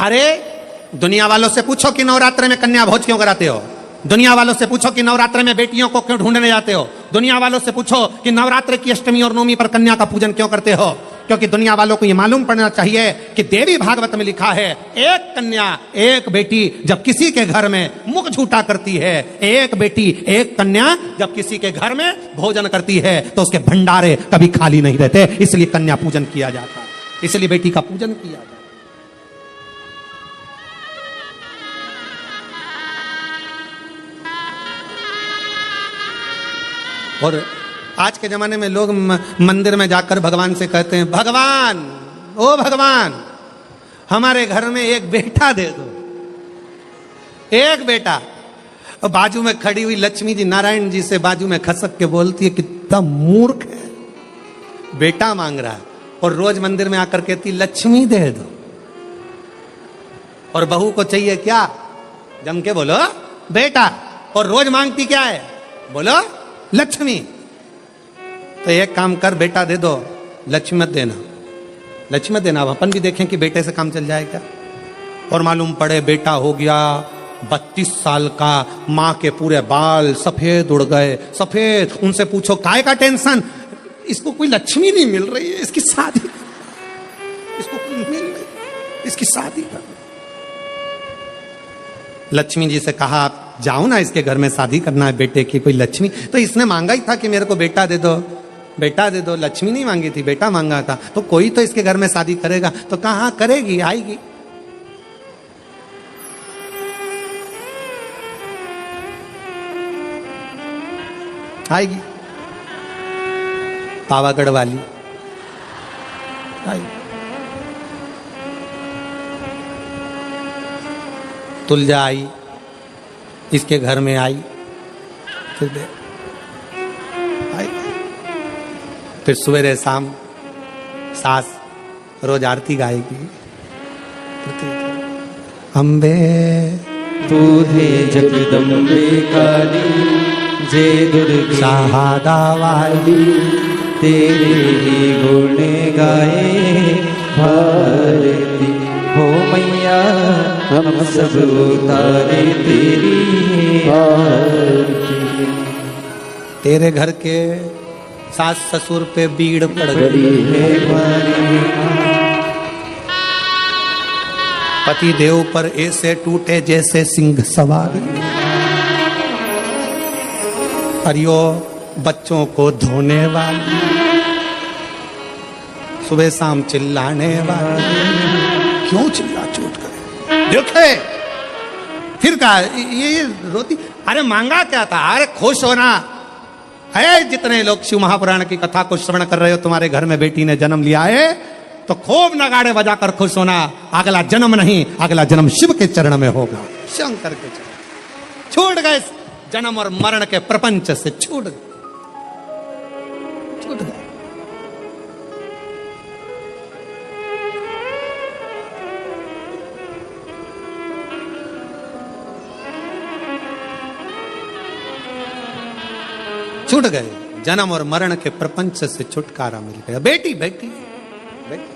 अरे दुनिया वालों से पूछो कि नवरात्र में कन्या भोज क्यों कराते हो। दुनिया वालों से पूछो कि नवरात्र में बेटियों को क्यों ढूंढने जाते हो। दुनिया वालों से पूछो कि नवरात्र की अष्टमी और नवमी पर कन्या का पूजन क्यों करते हो। क्योंकि दुनिया वालों को यह मालूम पड़ना चाहिए कि देवी भागवत में लिखा है, एक कन्या एक बेटी जब किसी के घर में मुख झूठा करती है, एक बेटी एक कन्या जब किसी के घर में भोजन करती है तो उसके भंडारे कभी खाली नहीं रहते। इसलिए कन्या पूजन किया जाता है, इसलिए बेटी का पूजन किया जाता है। और आज के जमाने में लोग मंदिर में जाकर भगवान से कहते हैं, भगवान ओ भगवान हमारे घर में एक बेटा दे दो, एक बेटा। और बाजू में खड़ी हुई लक्ष्मी जी नारायण जी से बाजू में खसक के बोलती है, कितना मूर्ख है, बेटा मांग रहा है। और रोज मंदिर में आकर कहती लक्ष्मी दे दो। और बहू को चाहिए क्या, जम के बोलो बेटा। और रोज मांगती क्या है, बोलो लक्ष्मी। तो एक काम कर, बेटा दे दो, लक्ष्मी मत देना, लक्ष्मी मत देना। अब अपन भी देखें कि बेटे से काम चल जाए क्या। और मालूम पड़े बेटा हो गया 32 साल का, मां के पूरे बाल सफेद उड़ गए, सफेद। उनसे पूछो काय का टेंशन, इसको कोई लक्ष्मी नहीं मिल रही है, इसकी शादी, इसको कोई मिल रही, इसकी शादी कर। लक्ष्मी जी से कहा, आप जाओ ना, इसके घर में शादी करना है बेटे की, कोई लक्ष्मी। तो इसने मांगा ही था कि मेरे को बेटा दे दो, बेटा दे दो। लक्ष्मी नहीं मांगी थी, बेटा मांगा था। तो कोई तो इसके घर में शादी करेगा। तो कहां करेगी, आएगी। आएगी पावागढ़ वाली आएगी। तुलजा आई, इसके घर में आई, फिर आई, फिर सवेरे शाम सास रोज आरती गाएगी। अम्बे तूधे जगदम्बे काली, जय दुर्गे शाहादा वाली, तेरे ही गुण गाए भारती। हो मैया हम सब उतारे तेरी आरती। तेरे घर के सास ससुर पे बीड़ पड़ गई है हमारी, पति देव पर ऐसे टूटे जैसे सिंह सवारी। परियो बच्चों को धोने वाली, सुबह शाम चिल्लाने वाली, क्यों चिल्ला चोट करे। देखे फिर कहा ये रोती, अरे मांगा क्या था, अरे खुश होना है। जितने लोग शिव महापुराण की कथा को श्रवण कर रहे हो, तुम्हारे घर में बेटी ने जन्म लिया है तो खूब नगाड़े बजाकर खुश होना। अगला जन्म नहीं, अगला जन्म शिव के चरण में होगा, शंकर के चरण। छूट गए जन्म और मरण के प्रपंच से, छूट गए। छूट गए जन्म और मरण के प्रपंच से छुटकारा मिल गया। बेटी बेटी बेटी।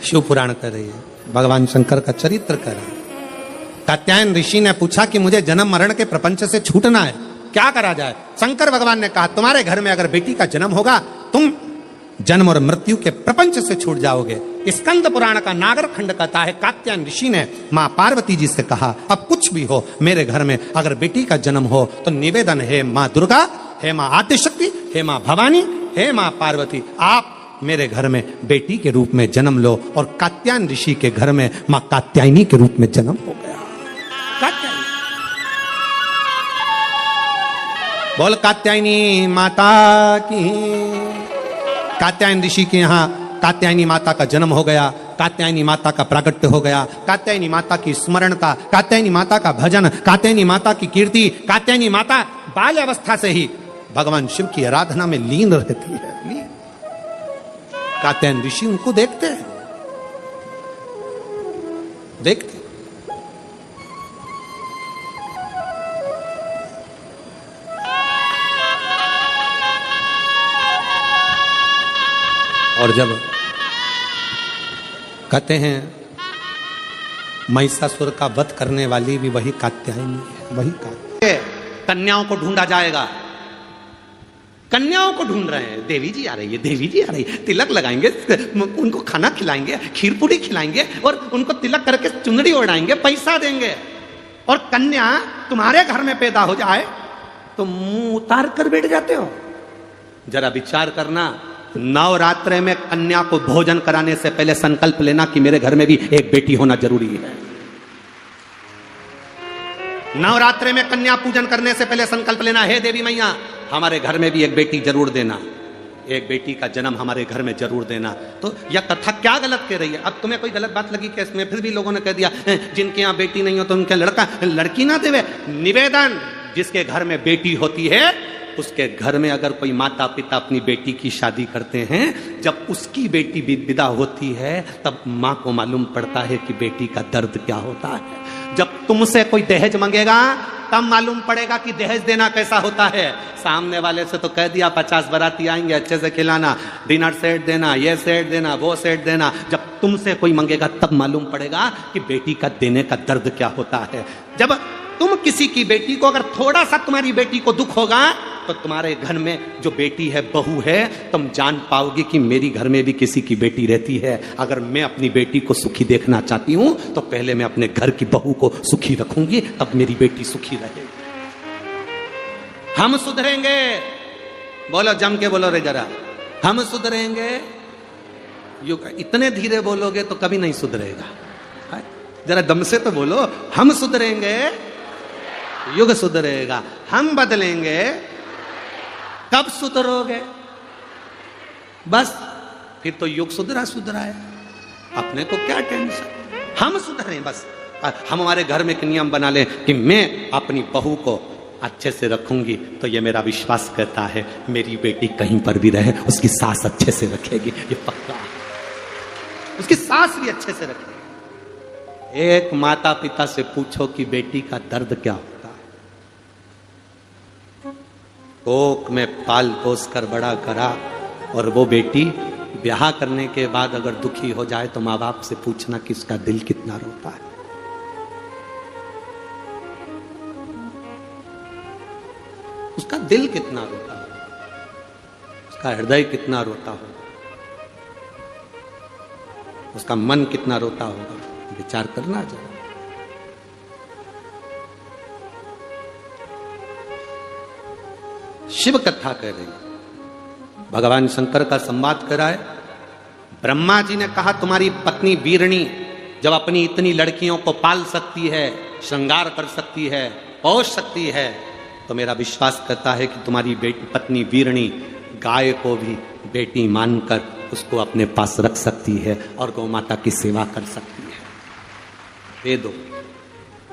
शिव पुराण कर रही है, भगवान शंकर का चरित्र कर रही है। कात्यायन ऋषि ने पूछा कि मुझे जन्म मरण के प्रपंच से छूटना है, क्या करा जाए। शंकर भगवान ने कहा, तुम्हारे घर में अगर बेटी का जन्म होगा, तुम जन्म और मृत्यु के प्रपंच से छूट जाओगे। स्कंद पुराण का नागर खंड कहता है, कात्यायन ऋषि ने मां पार्वती जी से कहा, अब कुछ भी हो, मेरे घर में अगर बेटी का जन्म हो तो निवेदन है मां दुर्गा, हे मां आदिशक्ति, हे मां भवानी, हे मां पार्वती, आप मेरे घर में बेटी के रूप में जन्म लो। और कात्यायन ऋषि के घर में मां कात्यायनी के रूप में जन्म हो गया। कात्यायनी, बोल कात्यायनी माता की। कात्यायन ऋषि के यहाँ कात्यायनी माता का जन्म हो गया, कात्यायनी माता का प्रागट्य हो गया, कात्यायनी माता की स्मरणता, कात्यायनी माता का भजन, कात्यायनी माता की कीर्ति। कात्यायनी माता बाल अवस्था से ही भगवान शिव की आराधना में लीन रहती है। कात्यायन ऋषि उनको देखते हैं, देखते। और जब कहते हैं महिषासुर का वध करने वाली भी वही कात्यायनी है, वही कन्याओं को ढूंढा जाएगा। कन्याओं को ढूंढ रहे हैं, देवी जी आ रही है, देवी जी आ रही है, तिलक लगाएंगे, उनको खाना खिलाएंगे, खीर पूरी खिलाएंगे और उनको तिलक करके चुनरी ओढ़ाएंगे, पैसा देंगे। और कन्या तुम्हारे घर में पैदा हो जाए तो मुंह उतार कर बैठ जाते हो। जरा विचार करना, नवरात्र में कन्या को भोजन कराने से पहले संकल्प लेना कि मेरे घर में भी एक बेटी होना जरूरी है। नवरात्र में कन्या पूजन करने से पहले संकल्प लेना, हे देवी मैया हमारे घर में भी एक बेटी जरूर देना, एक बेटी का जन्म हमारे घर में जरूर देना। तो यह कथा क्या गलत कह रही है? अब तुम्हें कोई गलत बात लगी क्या इसमें? फिर भी लोगों ने कह दिया जिनके यहाँ बेटी नहीं हो तो उनके लड़की ना देवे। निवेदन, जिसके घर में बेटी होती है उसके घर में अगर कोई माता पिता अपनी बेटी की शादी करते हैं, जब उसकी बेटी विदा होती है तब माँ को मालूम पड़ता है कि बेटी का दर्द क्या होता है। जब तुमसे कोई दहेज मांगेगा तब मालूम पड़ेगा कि दहेज देना कैसा होता है। सामने वाले से तो कह दिया 50 बाराती आएंगे, अच्छे से खिलाना, डिनर सेट देना, ये सेट देना, वो सेट देना। जब तुमसे कोई मांगेगा तब मालूम पड़ेगा कि बेटी का देने का दर्द क्या होता है। जब तुम किसी की बेटी को, अगर थोड़ा सा तुम्हारी बेटी को दुख होगा तो तुम्हारे घर में जो बेटी है, बहू है, तुम जान पाओगे कि मेरी घर में भी किसी की बेटी रहती है। अगर मैं अपनी बेटी को सुखी देखना चाहती हूं तो पहले मैं अपने घर की बहू को सुखी रखूंगी, तब मेरी बेटी सुखी रहेगी। हम सुधरेंगे, बोलो जम के बोलो रे जरा, हम सुधरेंगे। इतने धीरे बोलोगे तो कभी नहीं सुधरेगा, जरा दम से तो बोलो, हम सुधरेंगे युग सुधरेगा। हम बदलेंगे कब सुधरोगे? बस फिर तो युग सुधरा है, अपने को क्या टेंशन। हम सुधरें बस। हम हमारे घर में एक नियम बना लें कि मैं अपनी बहू को अच्छे से रखूंगी, तो ये मेरा विश्वास करता है मेरी बेटी कहीं पर भी रहे उसकी सास अच्छे से रखेगी, ये पक्का है। उसकी सास भी अच्छे से रखेगी। एक माता पिता से पूछो कि बेटी का दर्द क्या होता है। कोख में पाल पोस कर बड़ा करा, और वो बेटी ब्याह करने के बाद अगर दुखी हो जाए तो माँ बाप से पूछना कि उसका दिल कितना रोता है। उसका दिल कितना रोता होगा, उसका हृदय कितना रोता होगा, उसका मन कितना रोता होगा, विचार करना जरा। शिव कथा कह रही है, भगवान शंकर का संवाद कराए। ब्रह्मा जी ने कहा तुम्हारी पत्नी वीरणी जब अपनी इतनी लड़कियों को पाल सकती है, श्रृंगार कर सकती है, पोष सकती है, तो मेरा विश्वास करता है कि तुम्हारी पत्नी वीरणी गाय को भी बेटी मानकर उसको अपने पास रख सकती है और गौ माता की सेवा कर सकती है। दे दो।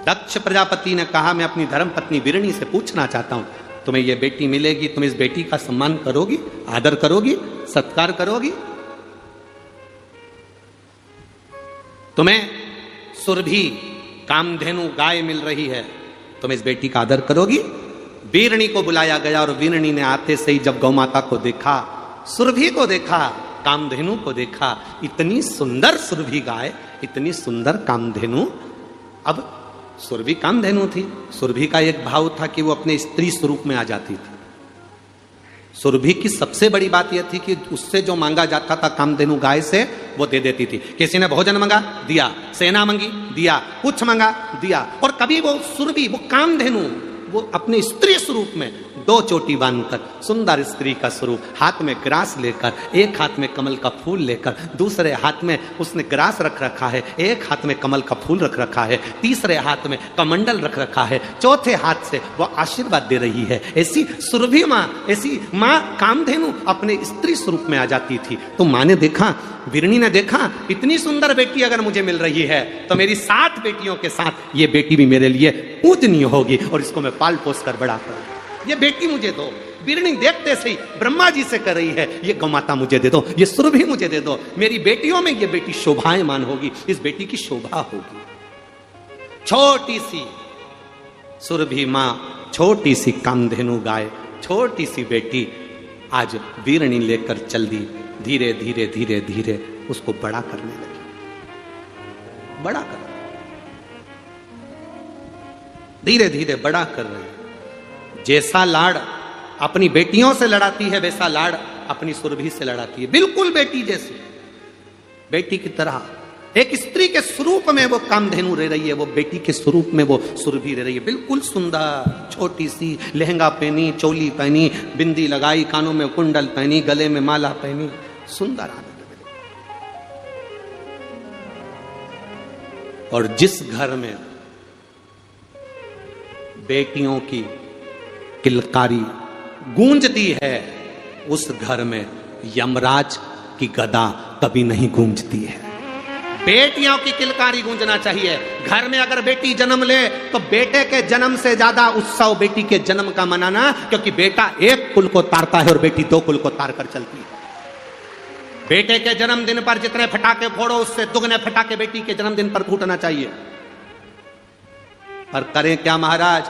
दक्ष प्रजापति ने कहा मैं अपनी धर्म पत्नी वीरणी से पूछना चाहता हूं, तुम्हें ये बेटी मिलेगी, तुम इस बेटी का सम्मान करोगी, आदर करोगी, सत्कार करोगी? तुम्हें सुरभि कामधेनु गाय मिल रही है, तुम इस बेटी का आदर करोगी? वीरणी को बुलाया गया और वीरणी ने आते से ही जब गौ माता को देखा, सुरभि को देखा, कामधेनु को देखा, इतनी सुंदर सुरभि गाय, इतनी सुंदर कामधेनु। अब सुरभि कामधेनु थी, सुरभि का एक भाव था कि वो अपने स्त्री स्वरूप में आ जाती थी। सुरभि की सबसे बड़ी बात यह थी कि उससे जो मांगा जाता था कामधेनु गाय से, वो दे देती थी। किसी ने भोजन मांगा, दिया, सेना मांगी, दिया, कुछ मांगा, दिया। और कभी वो सुरभि, वो कामधेनु, वो अपने स्त्री स्वरूप में दो चोटी बांधकर, सुंदर स्त्री का स्वरूप, हाथ में ग्रास लेकर, एक हाथ में कमल का फूल लेकर, दूसरे हाथ में उसने ग्रास रख रखा है, एक हाथ में कमल का फूल रख रखा है, तीसरे हाथ में कमंडल रख रखा है, चौथे हाथ से वो आशीर्वाद दे रही है। ऐसी सुरभि माँ, ऐसी माँ कामधेनु अपने स्त्री स्वरूप में आ जाती थी। तो माँ ने देखा, वीरणी ने देखा, इतनी सुंदर बेटी अगर मुझे मिल रही है तो मेरी 7 बेटियों के साथ ये बेटी भी मेरे लिए पूजनीय होगी और इसको मैं पाल पोस कर बड़ा करूंगी। ये बेटी मुझे दो। वीरणी देखते से ही ब्रह्मा जी से कर रही है, ये गौमाता मुझे दे दो, ये सुरभि मुझे दे दो, मेरी बेटियों में ये बेटी शोभायमान होगी, इस बेटी की शोभा होगी। छोटी सी सुरभि माँ, छोटी सी कामधेनु गाय, छोटी सी बेटी आज वीरणी लेकर चल दी धीरे धीरे धीरे धीरे उसको बड़ा करने लगी, बड़ा कर, धीरे धीरे बड़ा कर रही। जैसा लाड़ अपनी बेटियों से लड़ाती है वैसा लाड़ अपनी सुरभि से लड़ाती है, बिल्कुल बेटी जैसी, बेटी की तरह। एक स्त्री के स्वरूप में वो कामधेनु रह रही है, वो बेटी के स्वरूप में वो सुरभि रह रही है, बिल्कुल सुंदर, छोटी सी, लहंगा पहनी, चोली पहनी, बिंदी लगाई, कानों में कुंडल पहनी, गले में माला पहनी, सुंदर आनंद। और जिस घर में बेटियों की किलकारी गूंजती है उस घर में यमराज की गदा कभी नहीं गूंजती है। बेटियों की किलकारी गूंजना चाहिए। घर में अगर बेटी जन्म ले तो बेटे के जन्म से ज्यादा उत्सव बेटी के जन्म का मनाना, क्योंकि बेटा एक कुल को तारता है और बेटी दो कुल को तार कर चलती है। बेटे के जन्मदिन पर जितने फटाके फोड़ो उससे दुगने फटाके बेटी के जन्मदिन पर फूटना चाहिए। पर करें क्या महाराज,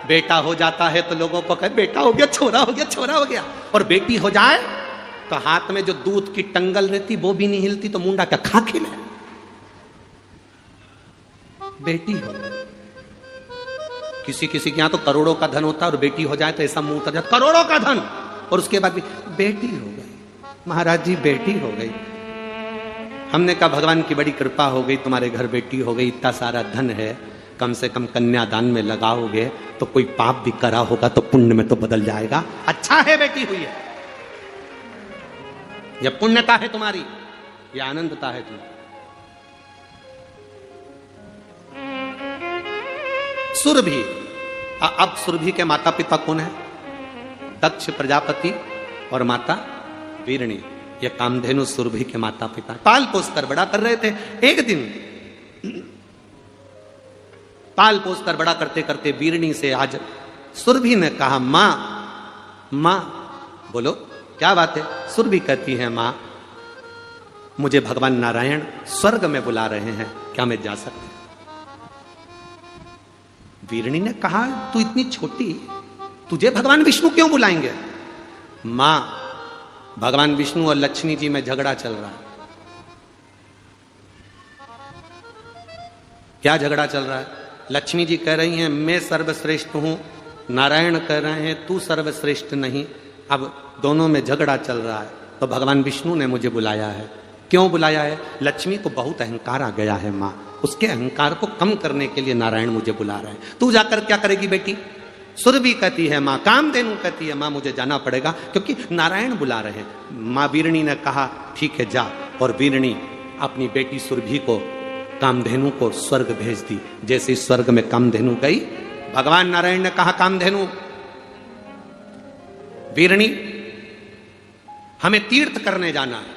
बेटा हो जाता है तो लोगों को कहे बेटा हो गया, छोरा हो गया, छोरा हो गया, और बेटी हो जाए तो हाथ में जो दूध की टंगल रहती वो भी नहीं हिलती, तो मुंडा क्या खा खिले। बेटी हो गई, किसी किसी के यहां तो करोड़ों का धन होता है और बेटी हो जाए तो ऐसा मुंह उतर जाता, करोड़ों का धन, और उसके बाद भी बेटी हो गई। महाराज जी बेटी हो गई। हमने कहा भगवान की बड़ी कृपा हो गई, तुम्हारे घर बेटी हो गई, इतना सारा धन है, कम से कम कन्यादान में लगाओगे तो कोई पाप भी करा होगा तो पुण्य में तो बदल जाएगा। अच्छा है बेटी हुई है, यह पुण्यता है तुम्हारी, यह आनंदता है तुम्हारी। सुरभि, अब सुरभि के माता पिता कौन है? दक्ष प्रजापति और माता वीरणी, ये कामधेनु सुरभि के माता पिता। पाल पोस कर बड़ा कर रहे थे। एक दिन पाल पोस कर बड़ा करते करते वीरणी से आज सुरभि ने कहा मां, मां बोलो क्या बात है? सुरभि कहती है मां मुझे भगवान नारायण स्वर्ग में बुला रहे हैं, क्या मैं जा सकती? वीरणी ने कहा तू इतनी छोटी, तुझे भगवान विष्णु क्यों बुलाएंगे? मां भगवान विष्णु और लक्ष्मी जी में झगड़ा चल रहा है। क्या झगड़ा चल रहा है? लक्ष्मी जी कह रही हैं मैं सर्वश्रेष्ठ हूं, नारायण कह रहे हैं तू सर्वश्रेष्ठ नहीं। अब दोनों में झगड़ा चल रहा है, तो भगवान विष्णु ने मुझे बुलाया है। क्यों बुलाया है? लक्ष्मी को बहुत अहंकार आ गया है मां, उसके अहंकार को कम करने के लिए नारायण मुझे बुला रहे हैं। तू जाकर क्या करेगी बेटी? सुरभि कहती है मां, कामधेनु कहती है मां मुझे जाना पड़ेगा क्योंकि नारायण बुला रहे हैं। मां वीरणी ने कहा ठीक है जा, और वीरणी अपनी बेटी सुरभि को कामधेनु को स्वर्ग भेज दी। जैसे स्वर्ग में कामधेनु गई, भगवान नारायण ने कहा कामधेनु वीरणी हमें तीर्थ करने जाना है,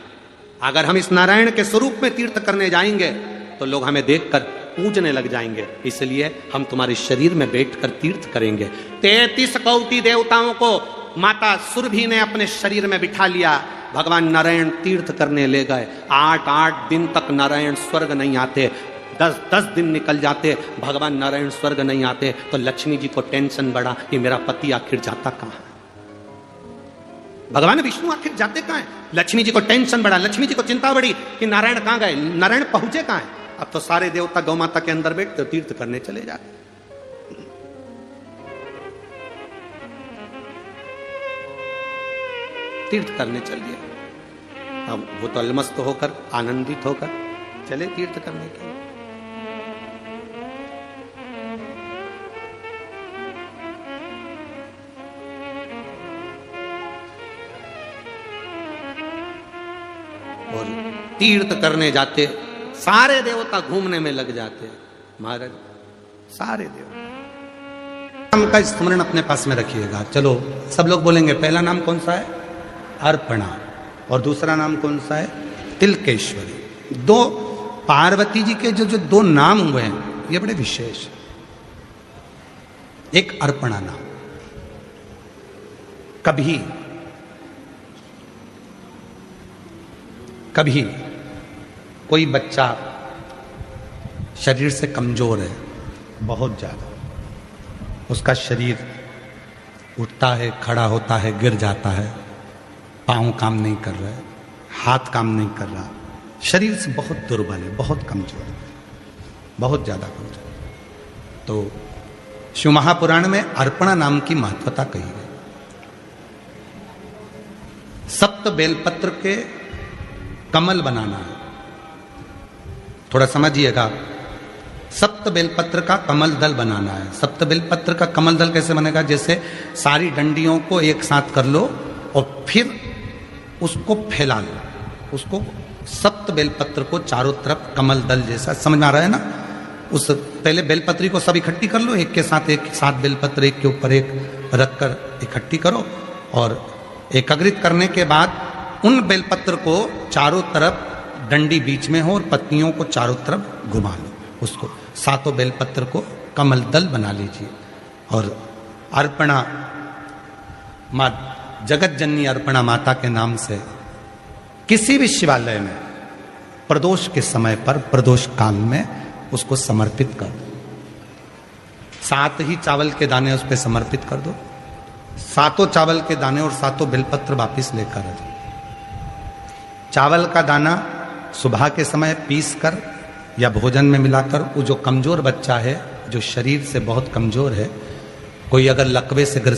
अगर हम इस नारायण के स्वरूप में तीर्थ करने जाएंगे तो लोग हमें देखकर पूजने लग जाएंगे, इसलिए हम तुम्हारे शरीर में बैठकर तीर्थ करेंगे। 33 कोटि देवताओं को माता सुरभि ने अपने शरीर में बिठा लिया। भगवान नारायण तीर्थ करने ले गए। 8 दिन तक नारायण स्वर्ग नहीं आते, 10 दिन निकल जाते, भगवान नारायण स्वर्ग नहीं आते, तो लक्ष्मी जी को टेंशन बढ़ा कि मेरा पति आखिर जाता कहां है, भगवान विष्णु आखिर जाते कहां है। लक्ष्मी जी को टेंशन बढ़ा, लक्ष्मी जी को चिंता बढ़ी कि नारायण कहां गए, नारायण पहुंचे कहां है। अब तो सारे देवता गौ माता के अंदर बैठते तीर्थ करने चले जाते। तीर्थ करने चल दिया। अब वो तो अलमस्त होकर आनंदित होकर चले तीर्थ करने के लिए। और तीर्थ करने जाते सारे देवता घूमने में लग जाते। महाराज सारे देवता नाम का स्मरण अपने पास में रखिएगा। चलो सब लोग बोलेंगे, पहला नाम कौन सा है? अर्पणा, और दूसरा नाम कौन सा है? तिलकेश्वरी। दो पार्वती जी के जो 2 नाम हुए हैं ये बड़े विशेष। एक अर्पणा नाम, कभी कोई बच्चा शरीर से कमजोर है, बहुत ज्यादा, उसका शरीर उठता है, खड़ा होता है, गिर जाता है, पाँव काम नहीं कर रहे, हाथ काम नहीं कर रहा, शरीर से बहुत दुर्बल है, बहुत कमजोर है, बहुत ज्यादा कमजोर। तो शिव महापुराण में अर्पणा नाम की महत्वता कही गई। सप्त बेलपत्र के कमल बनाना है, थोड़ा समझिएगा। सप्त बेलपत्र का कमल दल बनाना है। सप्त बेलपत्र का कमल दल कैसे बनेगा? जैसे सारी डंडियों को एक साथ कर लो और फिर उसको फैला लो, उसको सप्त बेलपत्र को चारों तरफ कमल दल जैसा, समझ में आ रहा है ना? उस पहले बेलपत्री को सब इकट्ठी कर लो, एक के साथ बेलपत्र एक के ऊपर एक रखकर इकट्ठी करो, और एकत्रित करने के बाद उन बेलपत्र को चारों तरफ डंडी बीच में हो और पत्तियों को चारों तरफ घुमा लो, उसको सातों बेलपत्र को कमल दल बना लीजिए। और अर्पणा माँ जगत जननी अर्पणा माता के नाम से किसी भी शिवालय में प्रदोष के समय पर, प्रदोष काल में उसको समर्पित कर दो। 7 ही चावल के दाने उस पर समर्पित कर दो, 7 चावल के दाने और 7 बेलपत्र वापिस लेकर आ दो। चावल का दाना सुबह के समय पीस कर या भोजन में मिलाकर, वो जो कमजोर बच्चा है, जो शरीर से बहुत कमजोर है, कोई अगर लकवे से ग्रसित